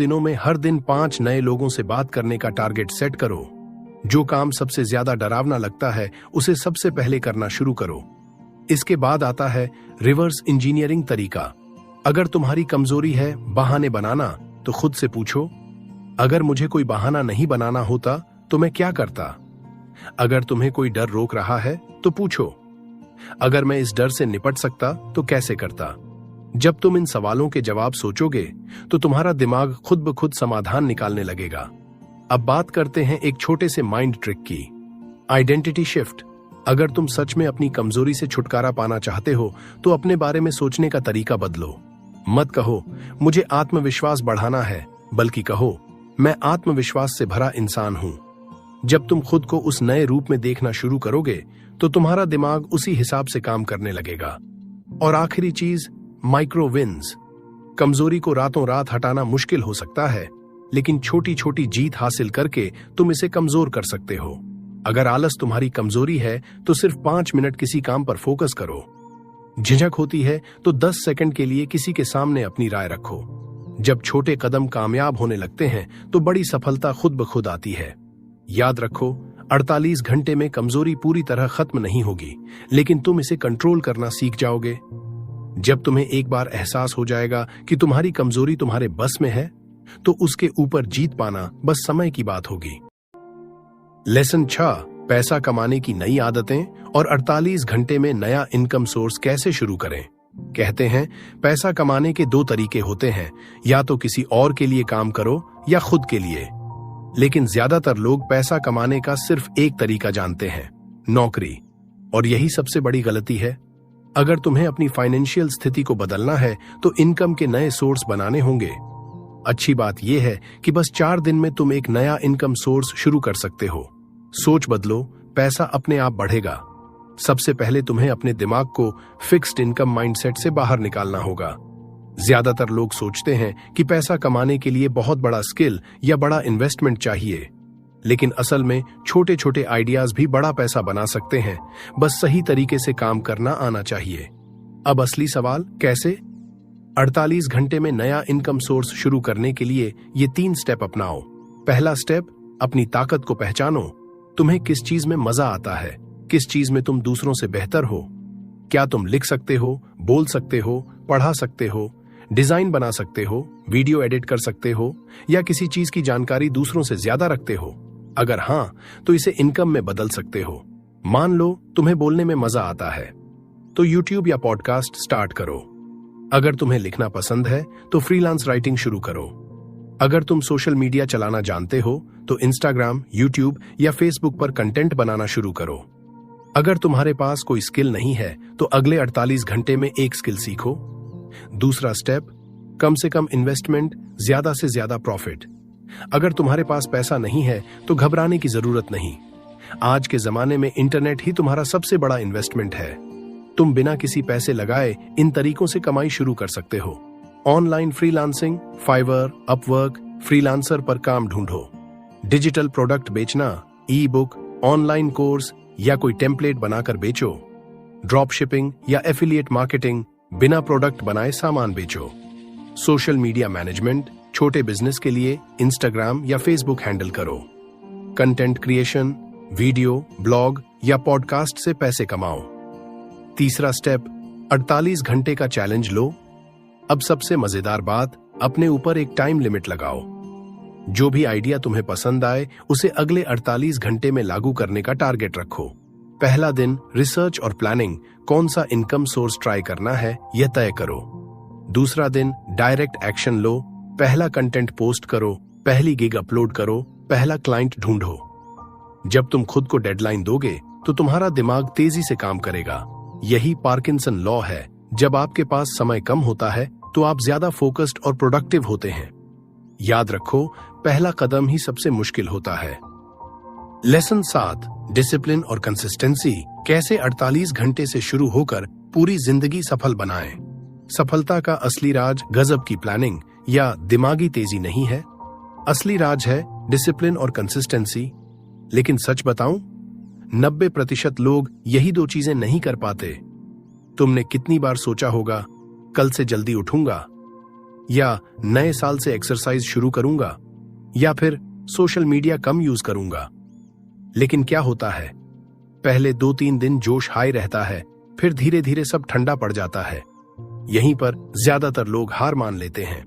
दिनों में हर दिन 5 नए लोगों से बात करने का टारगेट सेट करो। जो काम सबसे ज्यादा डरावना लगता है उसे सबसे पहले करना शुरू करो। इसके बाद आता है रिवर्स इंजीनियरिंग तरीका। अगर तुम्हारी कमजोरी है बहाने बनाना, तो खुद से पूछो, अगर मुझे कोई बहाना नहीं बनाना होता तो मैं क्या करता? अगर तुम्हें कोई डर रोक रहा है तो पूछो, अगर मैं इस डर से निपट सकता तो कैसे करता? जब तुम इन सवालों के जवाब सोचोगे तो तुम्हारा दिमाग खुद ब खुद समाधान निकालने लगेगा। अब बात करते हैं एक छोटे से माइंड ट्रिक की, आइडेंटिटी शिफ्ट। अगर तुम सच में अपनी कमजोरी से छुटकारा पाना चाहते हो तो अपने बारे में सोचने का तरीका बदलो। मत कहो मुझे आत्मविश्वास बढ़ाना है, बल्कि कहो मैं आत्मविश्वास से भरा इंसान हूं। जब तुम खुद को उस नए रूप में देखना शुरू करोगे तो तुम्हारा दिमाग उसी हिसाब से काम करने लगेगा। और आखिरी चीज, माइक्रो विन्स। कमजोरी को रातों रात हटाना मुश्किल हो सकता है, लेकिन छोटी छोटी जीत हासिल करके तुम इसे कमजोर कर सकते हो। अगर आलस तुम्हारी कमजोरी है तो सिर्फ 5 मिनट किसी काम पर फोकस करो। झिझक होती है तो 10 सेकंड के लिए किसी के सामने अपनी राय रखो। जब छोटे कदम कामयाब होने लगते हैं तो बड़ी सफलता खुद ब खुद आती है। याद रखो, 48 घंटे में कमजोरी पूरी तरह खत्म नहीं होगी, लेकिन तुम इसे कंट्रोल करना सीख जाओगे। जब तुम्हें एक बार एहसास हो जाएगा कि तुम्हारी कमजोरी तुम्हारे बस में है, तो उसके ऊपर जीत पाना बस समय की बात होगी। लेसन 6, पैसा कमाने की नई आदतें और 48 घंटे में नया इनकम सोर्स कैसे शुरू करें। कहते हैं पैसा कमाने के 2 तरीके होते हैं, या तो किसी और के लिए काम करो या खुद के लिए। लेकिन ज्यादातर लोग पैसा कमाने का सिर्फ एक तरीका जानते हैं, नौकरी। और यही सबसे बड़ी गलती है। अगर तुम्हें अपनी फाइनेंशियल स्थिति को बदलना है तो इनकम के नए सोर्स बनाने होंगे। अच्छी बात यह है कि बस 4 दिन में तुम एक नया इनकम सोर्स शुरू कर सकते हो। सोच बदलो, पैसा अपने आप बढ़ेगा। सबसे पहले तुम्हें अपने दिमाग को फिक्स्ड इनकम माइंडसेट से बाहर निकालना होगा। ज्यादातर लोग सोचते हैं कि पैसा कमाने के लिए बहुत बड़ा स्किल या बड़ा इन्वेस्टमेंट चाहिए, लेकिन असल में छोटे छोटे आइडियाज भी बड़ा पैसा बना सकते हैं। बस सही तरीके से काम करना आना चाहिए। अब असली सवाल, कैसे? 48 घंटे में नया इनकम सोर्स शुरू करने के लिए ये 3 स्टेप अपनाओ। पहला स्टेप, अपनी ताकत को पहचानो। तुम्हें किस चीज में मजा आता है, किस चीज में तुम दूसरों से बेहतर हो। क्या तुम लिख सकते हो, बोल सकते हो, पढ़ा सकते हो, डिजाइन बना सकते हो, वीडियो एडिट कर सकते हो, या किसी चीज की जानकारी दूसरों से ज्यादा रखते हो? अगर हां, तो इसे इनकम में बदल सकते हो। मान लो तुम्हें बोलने में मजा आता है, तो यूट्यूब या पॉडकास्ट स्टार्ट करो। अगर तुम्हें लिखना पसंद है तो फ्रीलांस राइटिंग शुरू करो। अगर तुम सोशल मीडिया चलाना जानते हो तो इंस्टाग्राम, यूट्यूब या फेसबुक पर कंटेंट बनाना शुरू करो। अगर तुम्हारे पास कोई स्किल नहीं है तो अगले 48 घंटे में एक स्किल सीखो। दूसरा स्टेप, कम से कम इन्वेस्टमेंट, ज्यादा से ज्यादा प्रॉफिट। अगर तुम्हारे पास पैसा नहीं है तो घबराने की जरूरत नहीं। आज के जमाने में इंटरनेट ही तुम्हारा सबसे बड़ा इन्वेस्टमेंट है। तुम बिना किसी पैसे लगाए इन तरीकों से कमाई शुरू कर सकते हो। Online freelancing, Fiverr, Upwork, freelancer पर काम ढूंढो। डिजिटल प्रोडक्ट बेचना, ई बुक, ऑनलाइन कोर्स या कोई टेम्पलेट बनाकर बेचो। ड्रॉप शिपिंग या एफिलिएट मार्केटिंग, बिना प्रोडक्ट बनाए सामान बेचो। सोशल मीडिया मैनेजमेंट, छोटे बिजनेस के लिए इंस्टाग्राम या फेसबुक हैंडल करो। कंटेंट क्रिएशन, वीडियो, ब्लॉग या पॉडकास्ट से पैसे कमाओ। तीसरा स्टेप, 48 घंटे का चैलेंज लो। अब सबसे मजेदार बात, अपने ऊपर एक टाइम लिमिट लगाओ। जो भी आइडिया तुम्हें पसंद आए उसे अगले 48 घंटे में लागू करने का टारगेट रखो। पहला दिन रिसर्च और प्लानिंग, कौन सा इनकम सोर्स ट्राई करना है यह तय करो। दूसरा दिन डायरेक्ट एक्शन लो, पहला कंटेंट पोस्ट करो, पहली गिग अपलोड करो, पहला क्लाइंट ढूंढो। जब तुम खुद को डेडलाइन दोगे तो तुम्हारा दिमाग तेजी से काम करेगा। यही पार्किंसन लॉ है। जब आपके पास समय कम होता है तो आप ज्यादा फोकस्ड और प्रोडक्टिव होते हैं। याद रखो, पहला कदम ही सबसे मुश्किल होता है। लेसन 7, डिसिप्लिन और कंसिस्टेंसी, कैसे 48 घंटे से शुरू होकर पूरी जिंदगी सफल बनाएं। सफलता का असली राज गजब की प्लानिंग या दिमागी तेजी नहीं है। असली राज है डिसिप्लिन और कंसिस्टेंसी। लेकिन सच बताऊं, 90% लोग यही 2 चीजें नहीं कर पाते। तुमने कितनी बार सोचा होगा, कल से जल्दी उठूंगा, या नए साल से एक्सरसाइज शुरू करूंगा, या फिर सोशल मीडिया कम यूज करूंगा। लेकिन क्या होता है, पहले 2-3 दिन जोश हाई रहता है, फिर धीरे धीरे सब ठंडा पड़ जाता है। यहीं पर ज्यादातर लोग हार मान लेते हैं।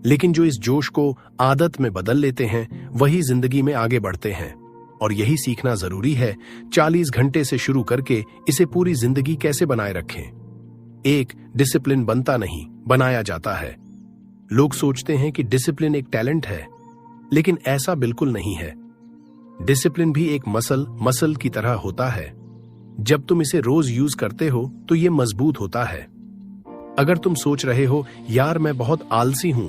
लेकिन जो इस जोश को आदत में बदल लेते हैं वही जिंदगी में आगे बढ़ते हैं। और यही सीखना जरूरी है, 40 घंटे से शुरू करके इसे पूरी जिंदगी कैसे बनाए रखें। एक डिसिप्लिन बनता नहीं, बनाया जाता है। लोग सोचते हैं कि डिसिप्लिन एक टैलेंट है, लेकिन ऐसा बिल्कुल नहीं है। डिसिप्लिन भी एक मसल की तरह होता है। जब तुम इसे रोज यूज करते हो तो ये मजबूत होता है। अगर तुम सोच रहे हो यार मैं बहुत आलसी हूं,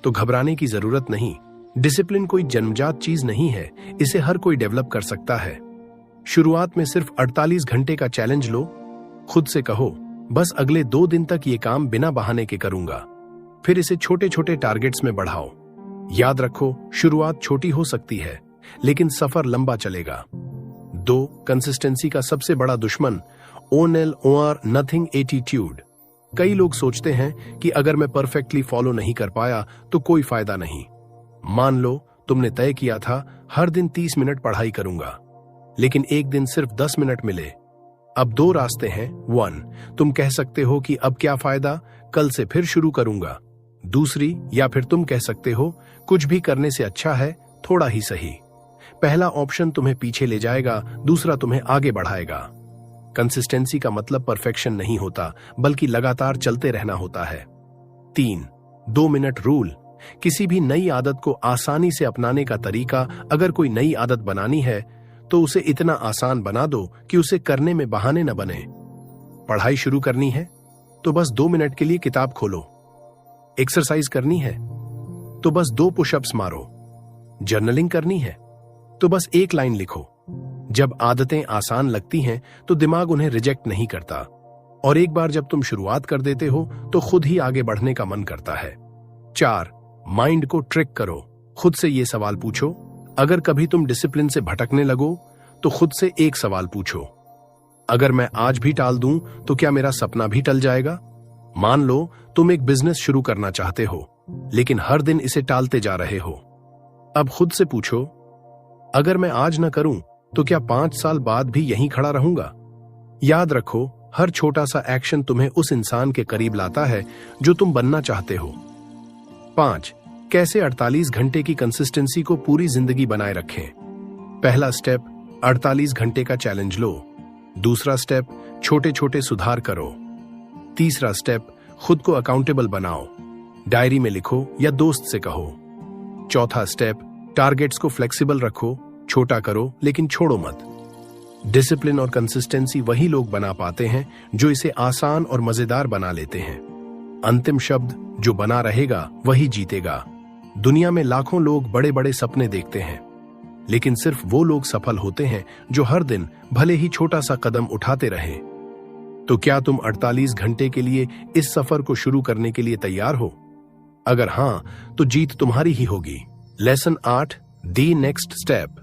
तो घबराने की जरूरत नहीं। डिसिप्लिन कोई जन्मजात चीज नहीं है, इसे हर कोई डेवलप कर सकता है। शुरुआत में सिर्फ 48 घंटे का चैलेंज लो। खुद से कहो बस अगले 2 दिन तक ये काम बिना बहाने के करूंगा। फिर इसे छोटे छोटे टारगेट्स में बढ़ाओ। याद रखो, शुरुआत छोटी हो सकती है लेकिन सफर लंबा चलेगा। 2, कंसिस्टेंसी का सबसे बड़ा दुश्मन ONLOR नथिंग एटीट्यूड। कई लोग सोचते हैं कि अगर मैं परफेक्टली फॉलो नहीं कर पाया तो कोई फायदा नहीं। मान लो तुमने तय किया था हर दिन 30 मिनट पढ़ाई करूंगा, लेकिन एक दिन सिर्फ 10 मिनट मिले। अब 2 रास्ते हैं। 1, तुम कह सकते हो कि अब क्या फायदा, कल से फिर शुरू करूंगा। दूसरी, या फिर तुम कह सकते हो कुछ भी करने से अच्छा है थोड़ा ही सही। पहला ऑप्शन तुम्हें पीछे ले जाएगा, दूसरा तुम्हें आगे बढ़ाएगा। कंसिस्टेंसी का मतलब परफेक्शन नहीं होता, बल्कि लगातार चलते रहना होता है। 3, 2 मिनट रूल। किसी भी नई आदत को आसानी से अपनाने का तरीका, अगर कोई नई आदत बनानी है तो उसे इतना आसान बना दो कि उसे करने में बहाने न बने। पढ़ाई शुरू करनी है तो बस 2 मिनट के लिए किताब खोलो। एक्सरसाइज करनी है तो बस 2 पुशअप्स मारो। जर्नलिंग करनी है तो बस 1 लाइन लिखो। जब आदतें आसान लगती हैं तो दिमाग उन्हें रिजेक्ट नहीं करता, और एक बार जब तुम शुरुआत कर देते हो तो खुद ही आगे बढ़ने का मन करता है। 4, माइंड को ट्रिक करो। खुद से ये सवाल पूछो, अगर कभी तुम डिसिप्लिन से भटकने लगो तो खुद से एक सवाल पूछो, अगर मैं आज भी टाल दूं तो क्या मेरा सपना भी टल जाएगा। मान लो तुम एक बिजनेस शुरू करना चाहते हो, लेकिन हर दिन इसे टालते जा रहे हो। अब खुद से पूछो, अगर मैं आज न करूं तो क्या 5 साल बाद भी यहीं खड़ा रहूंगा। याद रखो, हर छोटा सा एक्शन तुम्हें उस इंसान के करीब लाता है जो तुम बनना चाहते हो। 5, कैसे 48 घंटे की कंसिस्टेंसी को पूरी जिंदगी बनाए रखें। पहला स्टेप, 48 घंटे का चैलेंज लो। दूसरा स्टेप, छोटे छोटे सुधार करो। तीसरा स्टेप, खुद को अकाउंटेबल बनाओ। डायरी में लिखो या दोस्त से कहो। चौथा स्टेप, टारगेट्स को फ्लेक्सिबल रखो, छोटा करो लेकिन छोड़ो मत। डिसिप्लिन और कंसिस्टेंसी वही लोग बना पाते हैं जो इसे आसान और मजेदार बना लेते हैं। अंतिम शब्द, जो बना रहेगा वही जीतेगा। दुनिया में लाखों लोग बड़े बड़े सपने देखते हैं, लेकिन सिर्फ वो लोग सफल होते हैं जो हर दिन भले ही छोटा सा कदम उठाते रहे। तो क्या तुम 48 घंटे के लिए इस सफर को शुरू करने के लिए तैयार हो? अगर हां, तो जीत तुम्हारी ही होगी। लेसन 8, दी नेक्स्ट स्टेप।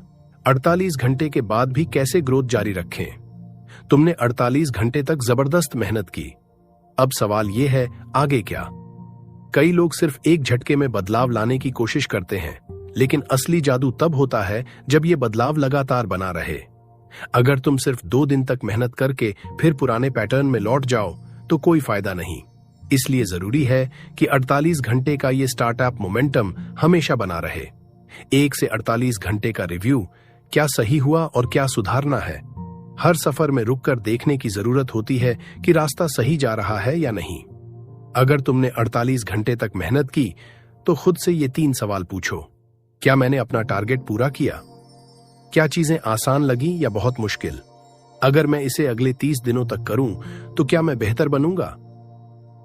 48 घंटे के बाद भी कैसे ग्रोथ जारी रखें। तुमने 48 घंटे तक जबरदस्त मेहनत की। अब सवाल यह है, आगे क्या? कई लोग सिर्फ एक झटके में बदलाव लाने की कोशिश करते हैं, लेकिन असली जादू तब होता है जब यह बदलाव लगातार बना रहे। अगर तुम सिर्फ 2 दिन तक मेहनत करके फिर पुराने पैटर्न में लौट जाओ तो कोई फायदा नहीं। इसलिए जरूरी है कि 48 घंटे का ये स्टार्टअप मोमेंटम हमेशा बना रहे। 1 से 48 घंटे का रिव्यू, क्या सही हुआ और क्या सुधारना है। हर सफर में रुककर देखने की जरूरत होती है कि रास्ता सही जा रहा है या नहीं। अगर तुमने 48 घंटे तक मेहनत की तो खुद से ये 3 सवाल पूछो। क्या मैंने अपना टारगेट पूरा किया? क्या चीजें आसान लगी या बहुत मुश्किल? अगर मैं इसे अगले 30 दिनों तक करूं तो क्या मैं बेहतर बनूंगा?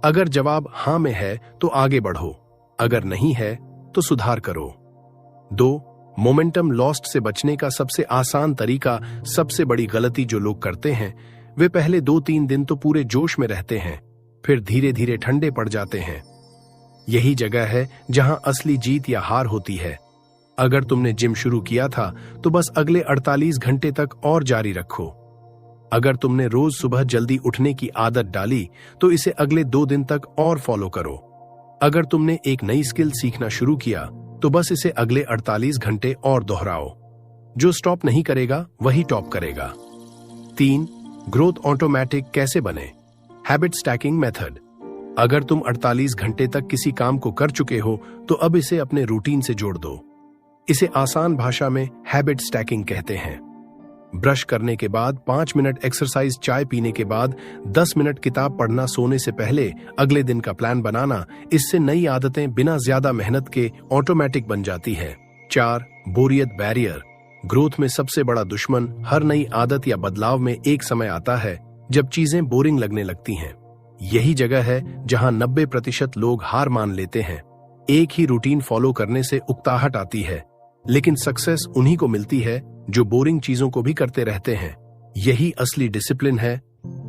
अगर जवाब हां में है तो आगे बढ़ो, अगर नहीं है तो सुधार करो। 2, मोमेंटम लॉस्ट से बचने का सबसे आसान तरीका। सबसे बड़ी गलती जो लोग करते हैं, वे पहले 2-3 दिन तो पूरे जोश में रहते हैं, फिर धीरे धीरे ठंडे पड़ जाते हैं। यही जगह है जहां असली जीत या हार होती है। अगर तुमने जिम शुरू किया था तो बस अगले 48 घंटे तक और जारी रखो। अगर तुमने रोज सुबह जल्दी उठने की आदत डाली तो इसे अगले 2 दिन तक और फॉलो करो। अगर तुमने एक नई स्किल सीखना शुरू किया तो बस इसे अगले 48 घंटे और दोहराओ। जो स्टॉप नहीं करेगा वही टॉप करेगा। 3. ग्रोथ ऑटोमेटिक कैसे बने? Habit stacking method. अगर तुम 48 घंटे तक किसी काम को कर चुके हो तो अब इसे अपने रूटीन से जोड़ दो। इसे आसान भाषा में हैबिट स्टैकिंग कहते हैं। ब्रश करने के बाद 5 मिनट एक्सरसाइज, चाय पीने के बाद 10 मिनट किताब पढ़ना, सोने से पहले अगले दिन का प्लान बनाना, इससे नई आदतें बिना ज्यादा मेहनत के ऑटोमेटिक बन जाती है। 4. बोरियत बैरियर। ग्रोथ में सबसे बड़ा दुश्मन हर नई आदत या बदलाव में एक समय आता है जब चीजें बोरिंग लगने लगती हैं। यही जगह है जहां 90% लोग हार मान लेते हैं। एक ही रूटीन फॉलो करने से उकताहट आती है, लेकिन सक्सेस उन्हीं को मिलती है जो बोरिंग चीजों को भी करते रहते हैं। यही असली डिसिप्लिन है।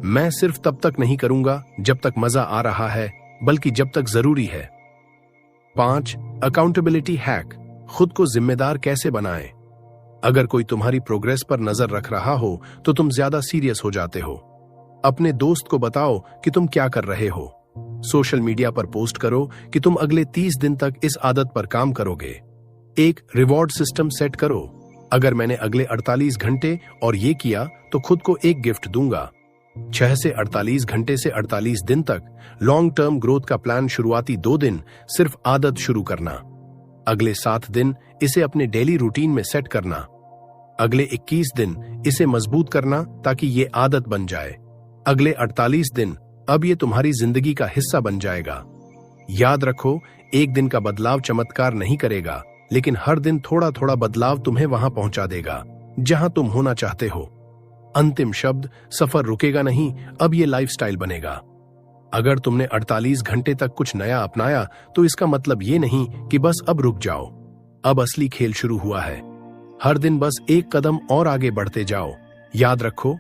मैं सिर्फ तब तक नहीं करूंगा जब तक मजा आ रहा है, बल्कि जब तक जरूरी है। 5. Accountability hack. खुद को जिम्मेदार कैसे बनाएं? अगर कोई तुम्हारी प्रोग्रेस पर नजर रख रहा हो तो तुम ज्यादा सीरियस हो जाते हो। अपने दोस्त को बताओ कि तुम क्या कर रहे हो। सोशल मीडिया पर पोस्ट करो कि तुम अगले 30 दिन तक इस आदत पर काम करोगे। एक रिवॉर्ड सिस्टम सेट करो। अगर मैंने अगले 48 घंटे और ये किया तो खुद को एक गिफ्ट दूंगा। 6 से 48 घंटे से 48 दिन तक लॉन्ग टर्म ग्रोथ का प्लान। शुरुआती 2 दिन सिर्फ आदत शुरू करना। अगले 7 दिन इसे अपने डेली रूटीन में सेट करना। अगले 21 दिन इसे मजबूत करना ताकि ये आदत बन जाए। अगले 48 दिन अब ये तुम्हारी जिंदगी का हिस्सा बन जाएगा। याद रखो, एक दिन का बदलाव चमत्कार नहीं करेगा, लेकिन हर दिन थोड़ा थोड़ा बदलाव तुम्हें वहां पहुंचा देगा जहां तुम होना चाहते हो। अंतिम शब्द, सफर रुकेगा नहीं, अब ये लाइफस्टाइल बनेगा। अगर तुमने 48 घंटे तक कुछ नया अपनाया तो इसका मतलब ये नहीं कि बस अब रुक जाओ। अब असली खेल शुरू हुआ है। हर दिन बस एक कदम और आगे बढ़ते जाओ। याद रखो,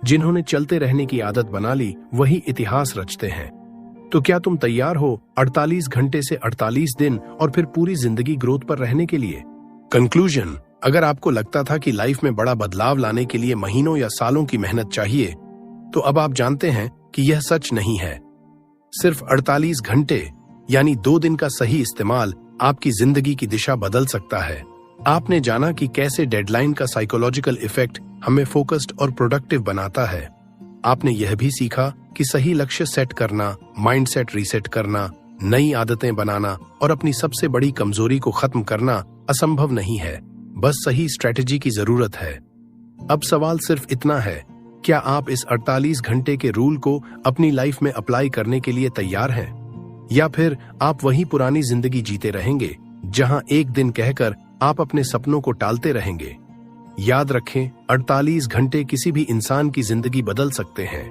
जिन्होंने चलते रहने की आदत बना ली वही इतिहास रचते हैं। तो क्या तुम तैयार हो 48 घंटे से 48 दिन और फिर पूरी जिंदगी ग्रोथ पर रहने के लिए? कंक्लूजन, अगर आपको लगता था कि लाइफ में बड़ा बदलाव लाने के लिए महीनों या सालों की मेहनत चाहिए, तो अब आप जानते हैं कि यह सच नहीं है। सिर्फ 48 घंटे यानी 2 दिन का सही इस्तेमाल आपकी जिंदगी की दिशा बदल सकता है। आपने जाना कि कैसे डेडलाइन का साइकोलॉजिकल इफेक्ट हमें फोकस्ड और प्रोडक्टिव बनाता है। आपने यह भी सीखा कि सही लक्ष्य सेट करना, माइंडसेट रीसेट करना, नई आदतें बनाना और अपनी सबसे बड़ी कमजोरी को खत्म करना असंभव नहीं है, बस सही स्ट्रेटेजी की जरूरत है। अब सवाल सिर्फ इतना है, क्या आप इस 48 घंटे के रूल को अपनी लाइफ में अप्लाई करने के लिए तैयार हैं? या फिर आप वही पुरानी जिंदगी जीते रहेंगे जहां एक दिन कहकर आप अपने सपनों को टालते रहेंगे? याद रखें, 48 घंटे किसी भी इंसान की जिंदगी बदल सकते हैं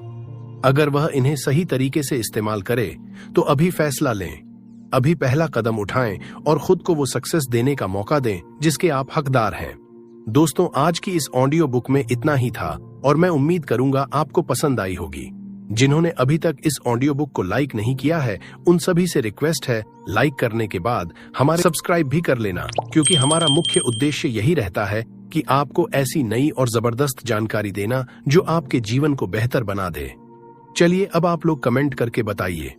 अगर वह इन्हें सही तरीके से इस्तेमाल करे। तो अभी फैसला लें, अभी पहला कदम उठाएं और खुद को वो सक्सेस देने का मौका दें जिसके आप हकदार हैं। दोस्तों, आज की इस ऑडियो बुक में इतना ही था और मैं उम्मीद करूंगा आपको पसंद आई होगी। जिन्होंने अभी तक इस ऑडियो बुक को लाइक नहीं किया है, उन सभी से रिक्वेस्ट है, लाइक करने के बाद हमारे सब्सक्राइब भी कर लेना, क्योंकि हमारा मुख्य उद्देश्य यही रहता है कि आपको ऐसी नई और जबरदस्त जानकारी देना जो आपके जीवन को बेहतर बना दे। चलिए अब आप लोग कमेंट करके बताइए।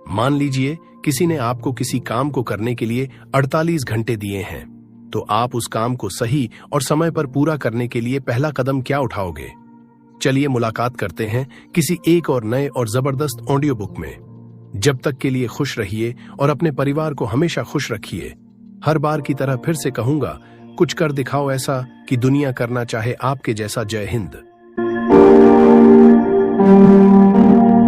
मान लीजिए किसी ने आपको किसी काम को करने के लिए 48 घंटे दिए हैं, तो आप उस काम को सही और समय पर पूरा करने के लिए पहला कदम क्या उठाओगे? चलिए मुलाकात करते हैं किसी एक और नए और जबरदस्त ऑडियो बुक में। जब तक के लिए खुश रहिए और अपने परिवार को हमेशा खुश रखिए। हर बार की तरह फिर से कहूंगा, कुछ कर दिखाओ ऐसा कि दुनिया करना चाहे आपके जैसा। जय हिंद।